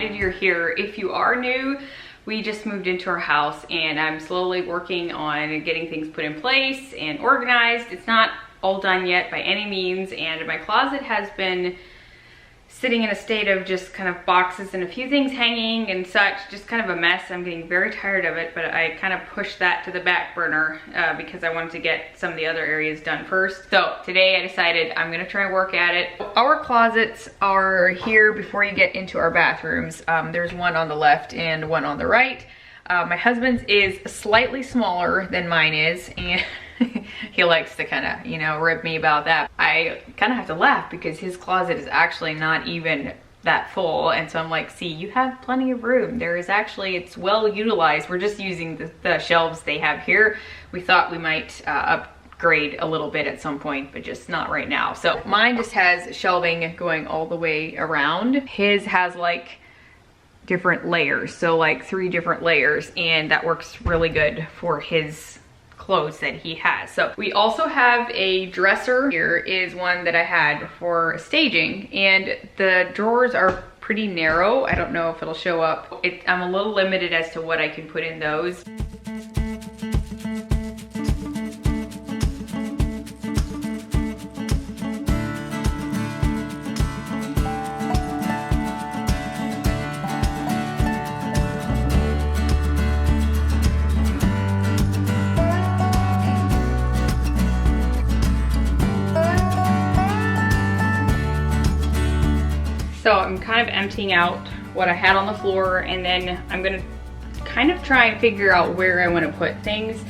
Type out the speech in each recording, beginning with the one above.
excited you're here. If you are new, we just moved into our house and I'm slowly working on getting things put in place and organized. It's not all done yet by any means, and my closet has been sitting in a state of just kind of boxes and a few things hanging and such, just kind of a mess. I'm getting very tired of it, but I kind of pushed that to the back burner because I wanted to get some of the other areas done first. So today I decided I'm gonna try and work at it. Our closets are here before you get into our bathrooms. There's one on the left and one on the right. My husband's is slightly smaller than mine is, and he likes to kind of, you know, rib me about that. I kind of have to laugh because his closet is actually not even that full. And so I'm like, see, you have plenty of room. There is actually, it's well utilized. We're just using the shelves they have here. We thought we might upgrade a little bit at some point, but just not right now. So mine just has shelving going all the way around. His has like different layers. So like 3 different layers, and that works really good for his clothes that he has. So we also have a dresser. Here is one that I had for staging, and the drawers are pretty narrow. I don't know if it'll show up. I'm a little limited as to what I can put in those. So I'm kind of emptying out what I had on the floor, and then I'm gonna kind of try and figure out where I want to put things.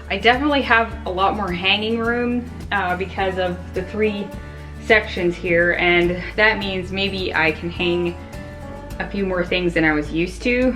I definitely have a lot more hanging room because of the 3 sections here, and that means maybe I can hang a few more things than I was used to.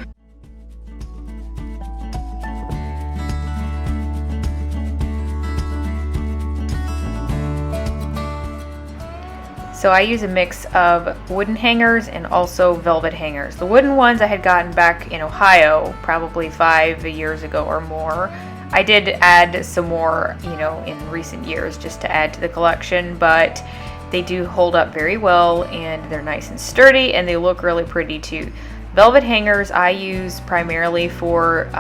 So I use a mix of wooden hangers and also velvet hangers. The wooden ones I had gotten back in Ohio probably 5 years ago or more. I did add some more, you know, in recent years just to add to the collection, but they do hold up very well and they're nice and sturdy and they look really pretty too. Velvet hangers I use primarily for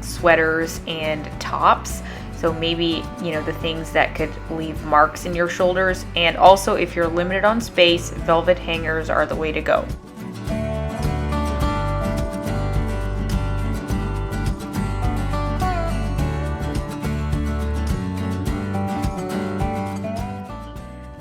sweaters and tops. So maybe, you know, the things that could leave marks in your shoulders. And also if you're limited on space, velvet hangers are the way to go.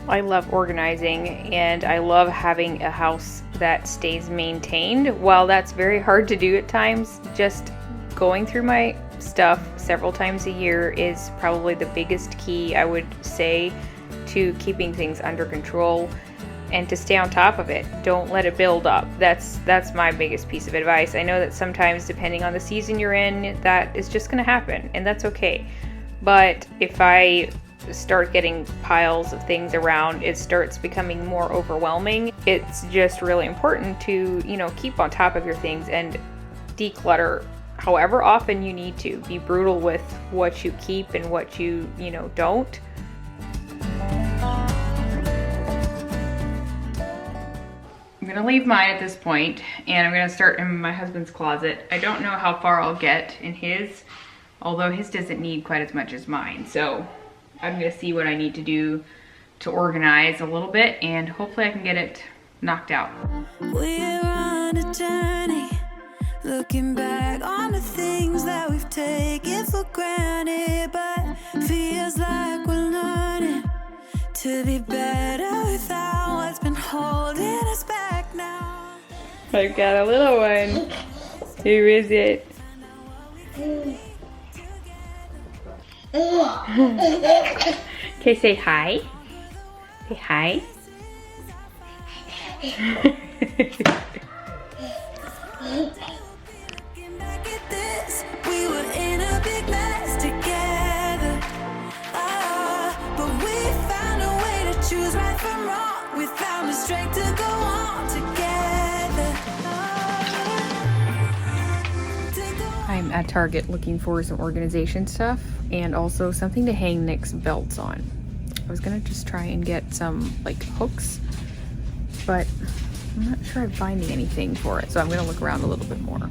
I love organizing and I love having a house that stays maintained. While that's very hard to do at times, just going through my stuff several times a year is probably the biggest key, I would say, to keeping things under control and to stay on top of it. Don't let it build up. That's my biggest piece of advice. I know that sometimes, depending on the season you're in, that is just gonna happen, and that's okay. But if I start getting piles of things around, it starts becoming more overwhelming. It's just really important to, you know, keep on top of your things and declutter however often you need to. Be brutal with what you keep and what you know, don't. I'm gonna leave mine at this point and I'm gonna start in my husband's closet. I don't know how far I'll get in his, although his doesn't need quite as much as mine. So I'm gonna see what I need to do to organize a little bit and hopefully I can get it knocked out. We're on a journey, looking back on the things that we've taken for granted, but feels like we're learning to be better without what's been holding us back now. I've got a little one. Who is it? Okay, say hi. Say hi. We were in a big mess together, but we found a way to choose right from wrong. We found the strength to go on together. I'm at Target looking for some organization stuff and also something to hang Nick's belts on. I was gonna just try and get some like hooks, but I'm not sure I'm finding anything for it, so I'm gonna look around a little bit more.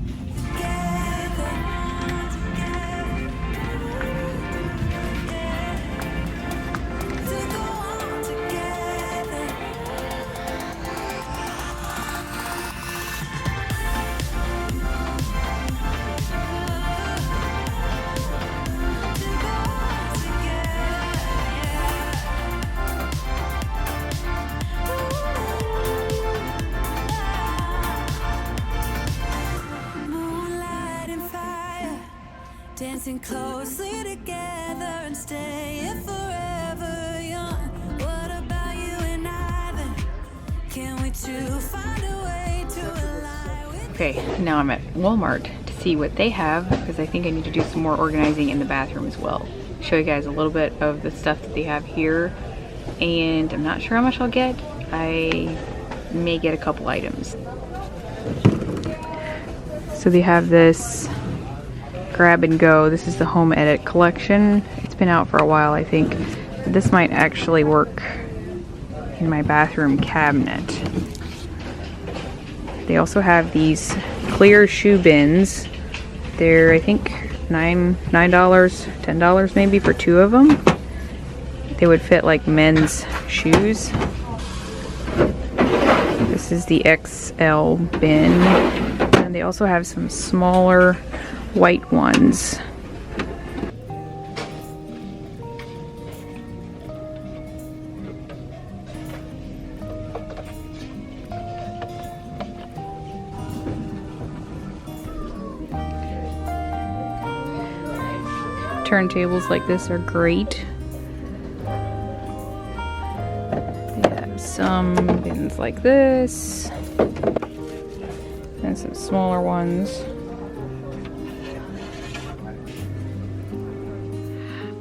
Dancing closely together and staying forever young. What about you and I then? Can we two find a way to align with? Okay, now I'm at Walmart to see what they have because I think I need to do some more organizing in the bathroom as well. Show you guys a little bit of the stuff that they have here, and I'm not sure how much I'll get. I may get a couple items. So they have this grab and go. This is the home edit collection. It's been out for a while, I think. This might actually work in my bathroom cabinet. They also have these clear shoe bins. They're, I think, $9, $10 maybe for 2 of them. They would fit like men's shoes. This is the XL bin. And they also have some smaller white ones. Turntables like this are great. They have some bins like this and some smaller ones.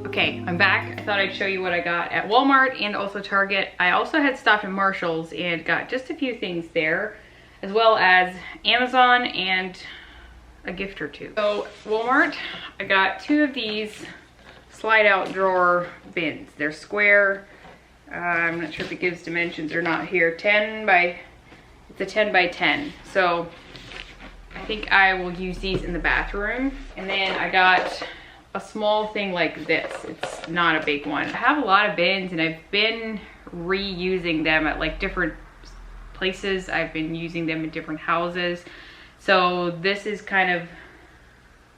Okay, I'm back. I thought I'd show you what I got at Walmart and also Target. I also had stopped in Marshall's and got just a few things there, as well as Amazon and a gift or two. So Walmart, I got 2 of these slide out drawer bins. They're square. I'm not sure if it gives dimensions or not here. It's a 10 by 10. So I think I will use these in the bathroom. And then I got a small thing like this. It's not a big one. I have a lot of bins and I've been reusing them at like different places. I've been using them in different houses. So this is kind of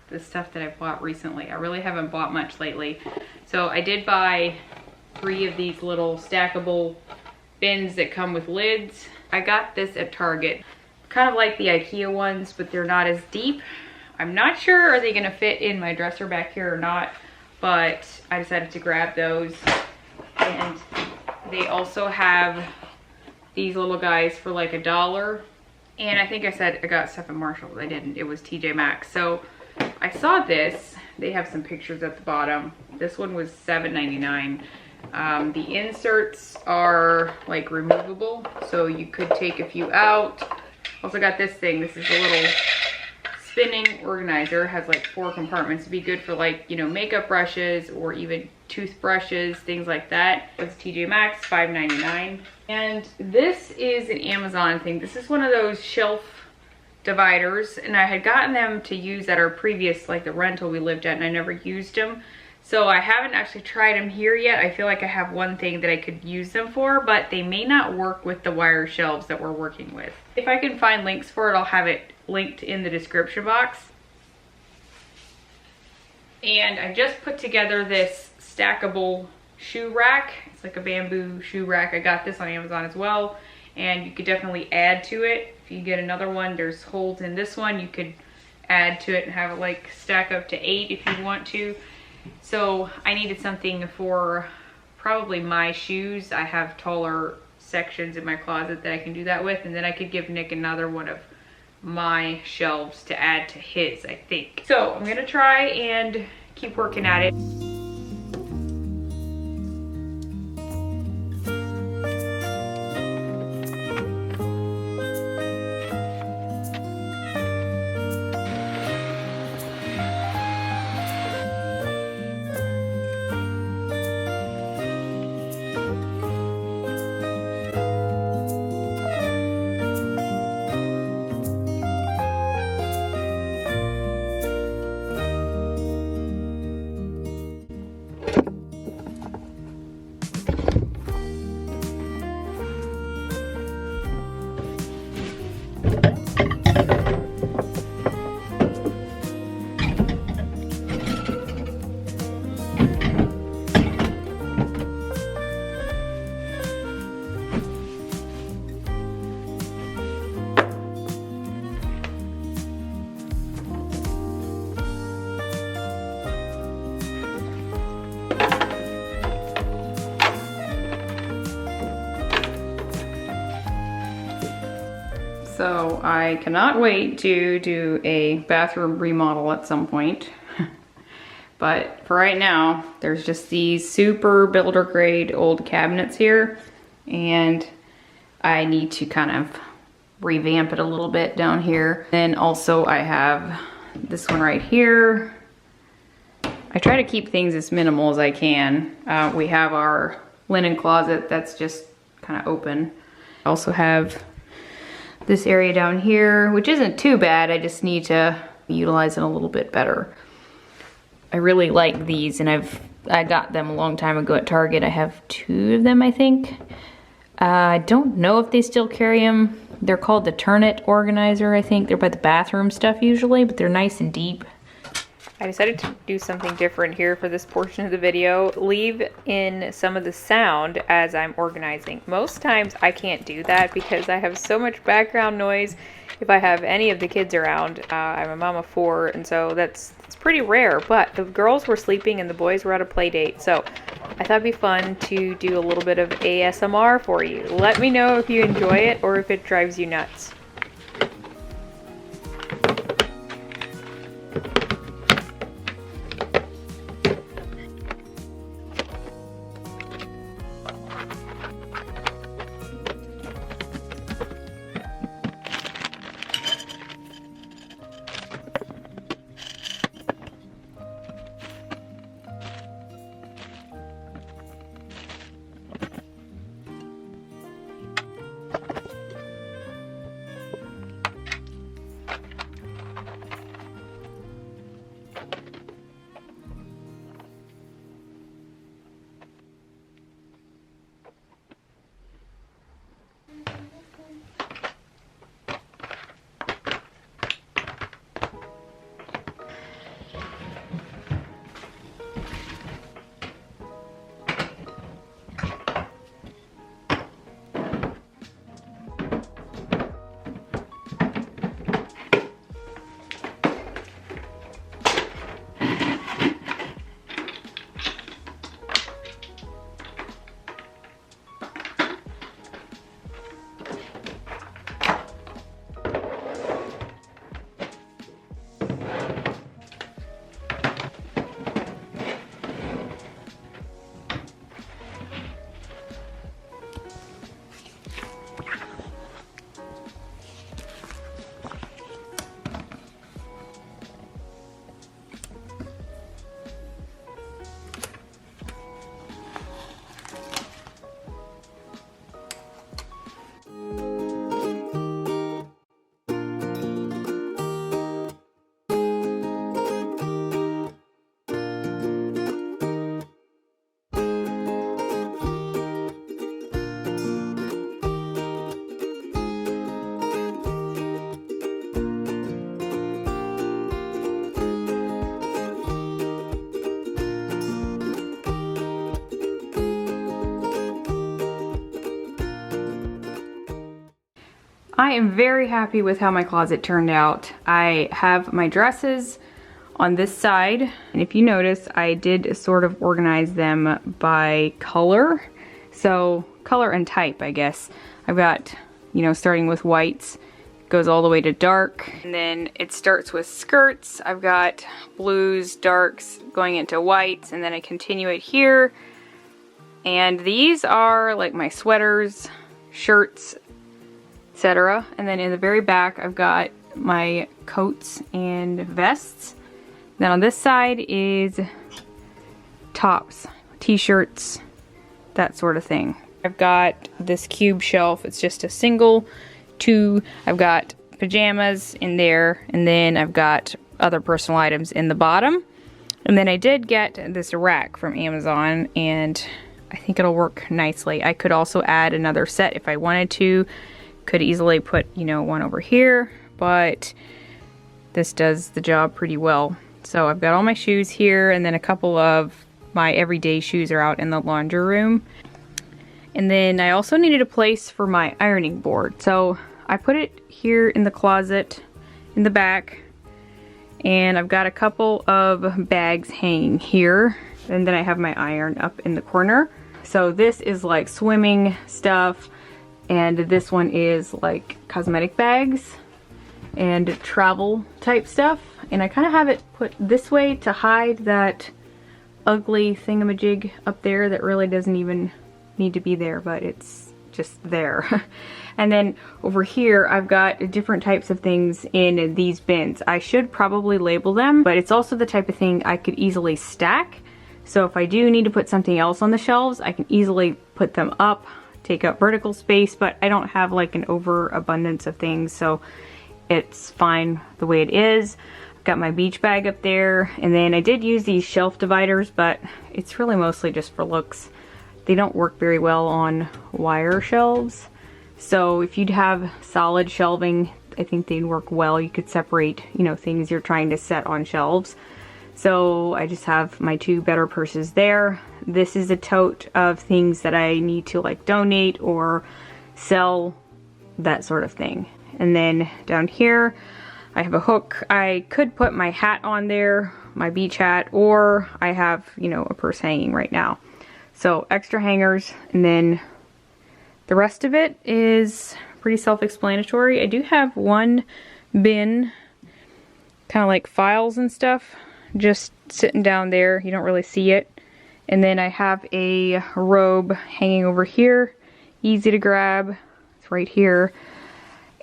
the stuff that I've bought recently. I really haven't bought much lately. So I did buy 3 of these little stackable bins that come with lids. I got this at Target. Kind of like the IKEA ones, but they're not as deep. I'm not sure are they gonna fit in my dresser back here or not, but I decided to grab those. And they also have these little guys for like $1. And I think I said I got stuff at Marshall's. I didn't, it was TJ Maxx. So I saw this, they have some pictures at the bottom. This one was $7.99. The inserts are like removable, so you could take a few out. Also got this thing, this is a little spinning organizer, has like 4 compartments. It'd be good for like, you know, makeup brushes or even toothbrushes, things like that. It's TJ Maxx, $5.99. And this is an Amazon thing. This is one of those shelf dividers, and I had gotten them to use at our previous, like the rental we lived at, and I never used them. So I haven't actually tried them here yet. I feel like I have one thing that I could use them for, but they may not work with the wire shelves that we're working with. If I can find links for it, I'll have it linked in the description box. And I just put together this stackable shoe rack. It's like a bamboo shoe rack. I got this on Amazon as well, and you could definitely add to it. If you get another one, there's holes in this one. You could add to it and have it like stack up to 8 if you want to. So I needed something for probably my shoes. I have taller sections in my closet that I can do that with, and then I could give Nick another one of my shelves to add to his, I think. So I'm gonna try and keep working at it. So I cannot wait to do a bathroom remodel at some point. But for right now, there's just these super builder grade old cabinets here, and I need to kind of revamp it a little bit down here. Then also I have this one right here. I try to keep things as minimal as I can. We have our linen closet that's just kind of open. I also have this area down here, which isn't too bad. I just need to utilize it a little bit better. I really like these, and I got them a long time ago at Target. I have 2 of them, I think. I don't know if they still carry them. They're called the Turnet Organizer, I think. They're by the bathroom stuff usually, but they're nice and deep. I decided to do something different here for this portion of the video. Leave in some of the sound as I'm organizing. Most times I can't do that because I have so much background noise if I have any of the kids around. I'm a mom of 4, and so it's pretty rare, but the girls were sleeping and the boys were at a play date, so I thought it'd be fun to do a little bit of ASMR for you. Let me know if you enjoy it or if it drives you nuts. I am very happy with how my closet turned out. I have my dresses on this side, and if you notice, I did sort of organize them by color. So color and type, I guess. I've got, you know, starting with whites, goes all the way to dark, and then it starts with skirts. I've got blues, darks going into whites, and then I continue it here. And these are like my sweaters, shirts, etc. And then in the very back I've got my coats and vests. Then on this side is tops, t-shirts, that sort of thing. I've got this cube shelf. It's just a single 2. I've got pajamas in there, and then I've got other personal items in the bottom. And then I did get this rack from Amazon, and I think it'll work nicely. I could also add another set if I wanted to. Could easily put, you know, one over here, but this does the job pretty well. So I've got all my shoes here, and then a couple of my everyday shoes are out in the laundry room. And then I also needed a place for my ironing board. So I put it here in the closet in the back, and I've got a couple of bags hanging here, and then I have my iron up in the corner. So this is like swimming stuff And this one is like cosmetic bags and travel type stuff. And I kind of have it put this way to hide that ugly thingamajig up there that really doesn't even need to be there, but it's just there. And then over here I've got different types of things in these bins. I should probably label them, but it's also the type of thing I could easily stack. So if I do need to put something else on the shelves, I can easily put them up, take up vertical space, but I don't have like an overabundance of things, so it's fine the way it is. I've got my beach bag up there, and then I did use these shelf dividers, but it's really mostly just for looks. They don't work very well on wire shelves. So if you'd have solid shelving, I think they'd work well. You could separate, you know, things you're trying to set on shelves. So I just have my two better purses there. This is a tote of things that I need to like donate or sell, that sort of thing. And then down here, I have a hook. I could put my hat on there, my beach hat, or I have, you know, a purse hanging right now. So extra hangers, and then the rest of it is pretty self-explanatory. I do have one bin, kind of like files and stuff, just sitting down there. You don't really see it. And then I have a robe hanging over here, easy to grab. It's right here.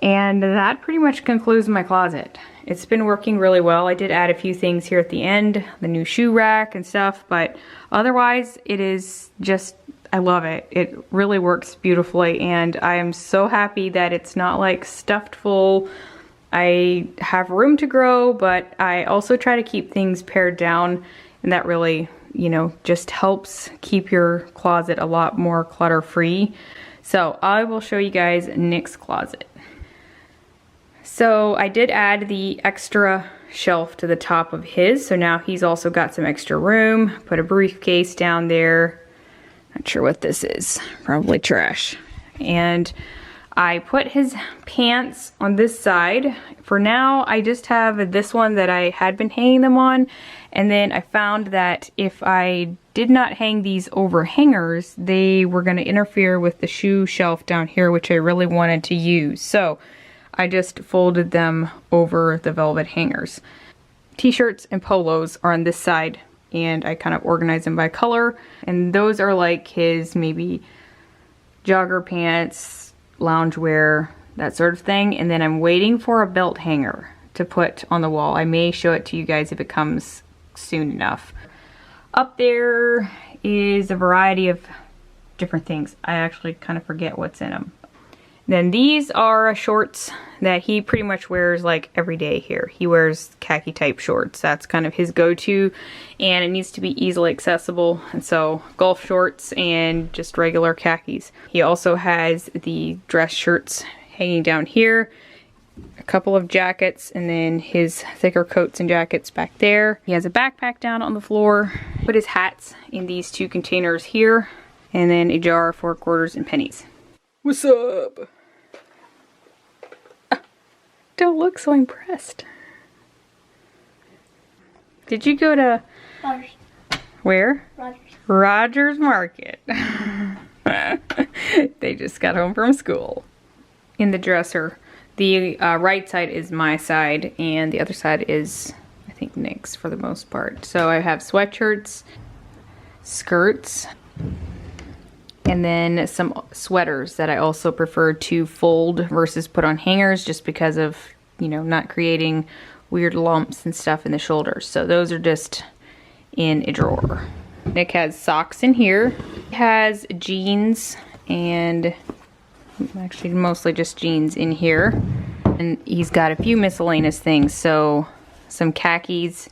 And that pretty much concludes my closet. It's been working really well. I did add a few things here at the end, the new shoe rack and stuff, but otherwise it is just, I love it. It really works beautifully, and I am so happy that it's not like stuffed full. I have room to grow, but I also try to keep things pared down, and that really, you know, just helps keep your closet a lot more clutter-free. So I will show you guys Nick's closet. So I did add the extra shelf to the top of his, so now he's also got some extra room. Put a briefcase down there. Not sure what this is, probably trash. And I put his pants on this side. For now, I just have this one that I had been hanging them on, and then I found that if I did not hang these over hangers, they were going to interfere with the shoe shelf down here, which I really wanted to use. So I just folded them over the velvet hangers. T-shirts and polos are on this side, and I kind of organize them by color, and those are like his maybe jogger pants, loungewear, that sort of thing. And then I'm waiting for a belt hanger to put on the wall. I may show it to you guys if it comes soon enough. Up there is a variety of different things. I actually kind of forget what's in them. Then these are shorts that he pretty much wears like every day here. He wears khaki type shorts. That's kind of his go-to, and it needs to be easily accessible. And so golf shorts and just regular khakis. He also has the dress shirts hanging down here, a couple of jackets, and then his thicker coats and jackets back there. He has a backpack down on the floor. Put his hats in these two containers here, and then a jar for quarters and pennies. What's up? Don't look so impressed. Did you go to Rogers. Where? Rogers. Rogers Market. They just got home from school. In the dresser, the right side is my side, and the other side is, I think, Nick's for the most part. So I have sweatshirts, skirts, and then some sweaters that I also prefer to fold versus put on hangers, just because of, you know, not creating weird lumps and stuff in the shoulders. So those are just in a drawer. Nick has socks in here. He has jeans, and actually mostly just jeans in here. And he's got a few miscellaneous things. So some khakis,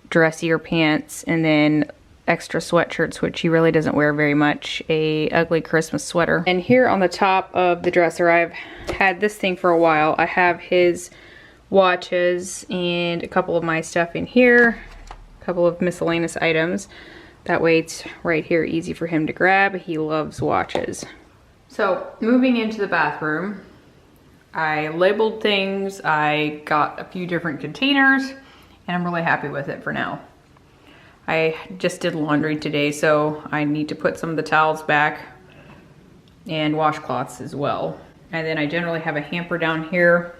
dressier pants, and then extra sweatshirts, which he really doesn't wear very much, a ugly Christmas sweater. And here on the top of the dresser, I've had this thing for a while. I have his watches and a couple of my stuff in here, a couple of miscellaneous items. That way it's right here, easy for him to grab. He loves watches. So moving into the bathroom, I labeled things, I got a few different containers, and I'm really happy with it for now. I just did laundry today, so I need to put some of the towels back. and washcloths as well. And then I generally have a hamper down here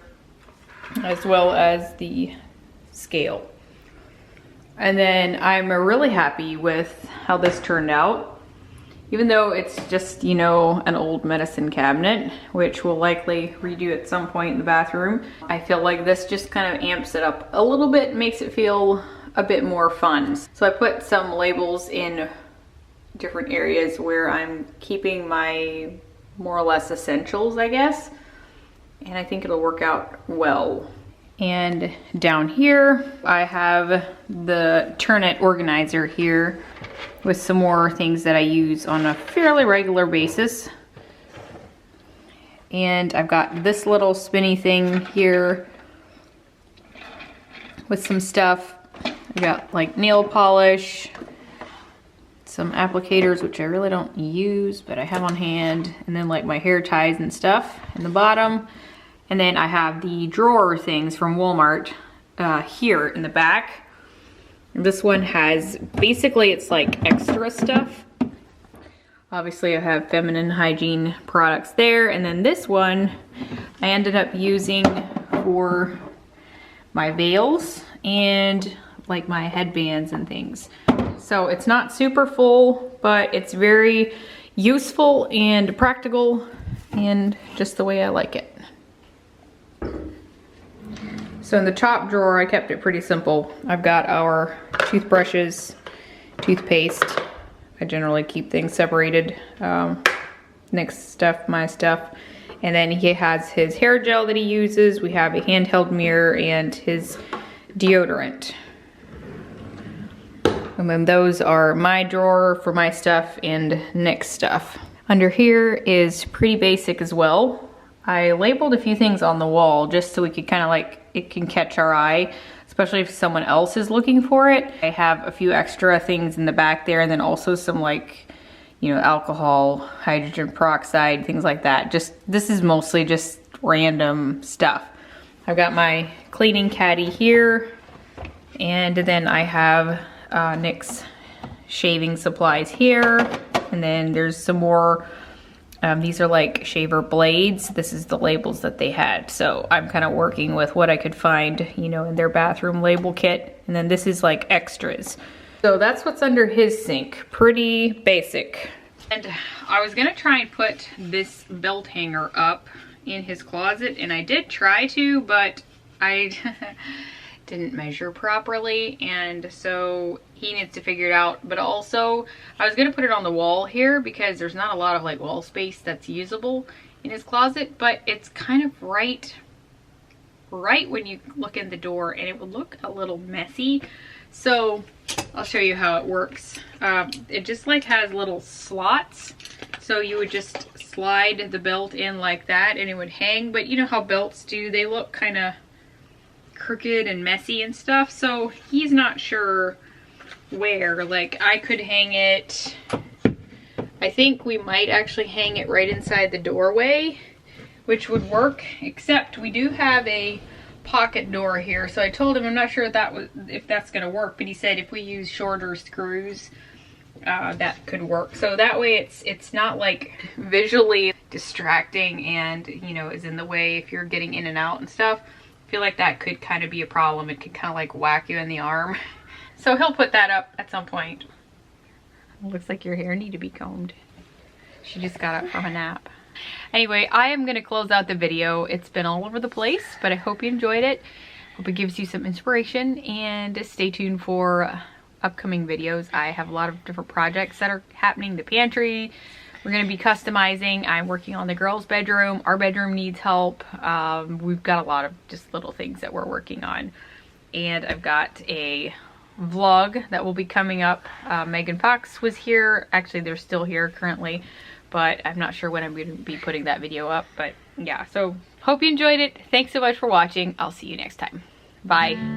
as well as the scale. And then I'm really happy with how this turned out. Even though it's just, you know, an old medicine cabinet, which we'll likely redo at some point in the bathroom, I feel like this just kind of amps it up a little bit, makes it feel a bit more fun. So I put some labels in different areas where I'm keeping my more or less essentials, I guess. And I think it'll work out well. And down here, I have the Turnet organizer here with some more things that I use on a fairly regular basis. And I've got this little spinny thing here with some stuff. I've got like nail polish, some applicators, which I really don't use, but I have on hand, and then like my hair ties and stuff in the bottom. And then I have the drawer things from Walmart here in the back. This one has, basically it's like extra stuff. Obviously I have feminine hygiene products there. And then this one I ended up using for my veils and like my headbands and things. So it's not super full, but it's very useful and practical and just the way I like it. So in the top drawer, I kept it pretty simple. I've got our toothbrushes, toothpaste. I generally keep things separated. Nick's stuff, my stuff. And then he has his hair gel that he uses. We have a handheld mirror and his deodorant. And then those are my drawer for my stuff and Nick's stuff. Under here is pretty basic as well. I labeled a few things on the wall just so we could kind of like, it can catch our eye, especially if someone else is looking for it. I have a few extra things in the back there, and then also some like, you know, alcohol, hydrogen peroxide, things like that. Just, this is mostly just random stuff. I've got my cleaning caddy here, and then I have Nick's shaving supplies here, and then there's some more. These are like shaver blades. This is the labels that they had. So I'm kind of working with what I could find, you know, in their bathroom label kit. And then this is like extras. So that's what's under his sink. Pretty basic. And I was gonna try and put this belt hanger up in his closet, and I did try to, but I didn't measure properly, and so he needs to figure it out. But also I was gonna put it on the wall here because there's not a lot of like wall space that's usable in his closet, but it's kind of right when you look in the door, and it would look a little messy. So I'll show you how it works. It just like has little slots, so you would just slide the belt in like that and it would hang. But you know how belts do, they look kind of crooked and messy and stuff. So he's not sure where. Like I could hang it, I think we might actually hang it right inside the doorway, which would work, except we do have a pocket door here. So I told him I'm not sure if that's gonna work, but he said if we use shorter screws that could work. So that way it's not like visually distracting and, you know, is in the way if you're getting in and out and stuff. I feel like that could kind of be a problem. It could kind of like whack you in the arm. So he'll put that up at some point. Looks like your hair need to be combed. She just got up from a nap. Anyway, I am gonna close out the video. It's been all over the place, but I hope you enjoyed it. Hope it gives you some inspiration, and stay tuned for upcoming videos. I have a lot of different projects that are happening. The pantry, we're gonna be customizing. I'm working on the girls' bedroom. Our bedroom needs help. We've got a lot of just little things that we're working on. And I've got a vlog that will be coming up. Megan Fox was here. Actually, they're still here currently, but I'm not sure when I'm going to be putting that video up. But yeah, so hope you enjoyed it. Thanks so much for watching. I'll see you next time. Bye.